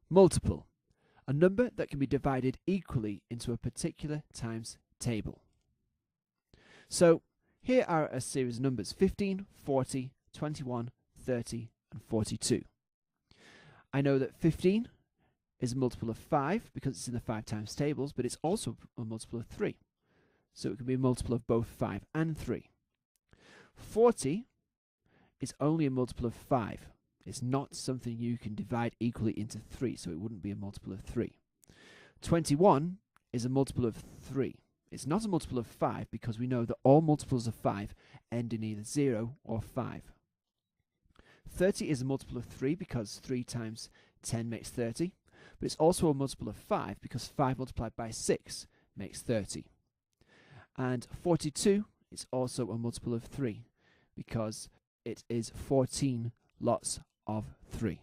Multiple. A number that can be divided equally into a particular times table. So here are a series of numbers: 15, 40, 21, 30 and 42. I know that 15 is a multiple of 5 because it's in the 5 times tables, but it's also a multiple of 3. So it can be a multiple of both 5 and 3. 40 is only a multiple of 5. It's not something you can divide equally into 3, so it wouldn't be a multiple of 3. 21 is a multiple of 3. It's not a multiple of 5 because we know that all multiples of 5 end in either 0 or 5. 30 is a multiple of 3 because 3 times 10 makes 30, but it's also a multiple of 5 because 5 multiplied by 6 makes 30. And 42 is also a multiple of 3 because it is 14 lots of 3.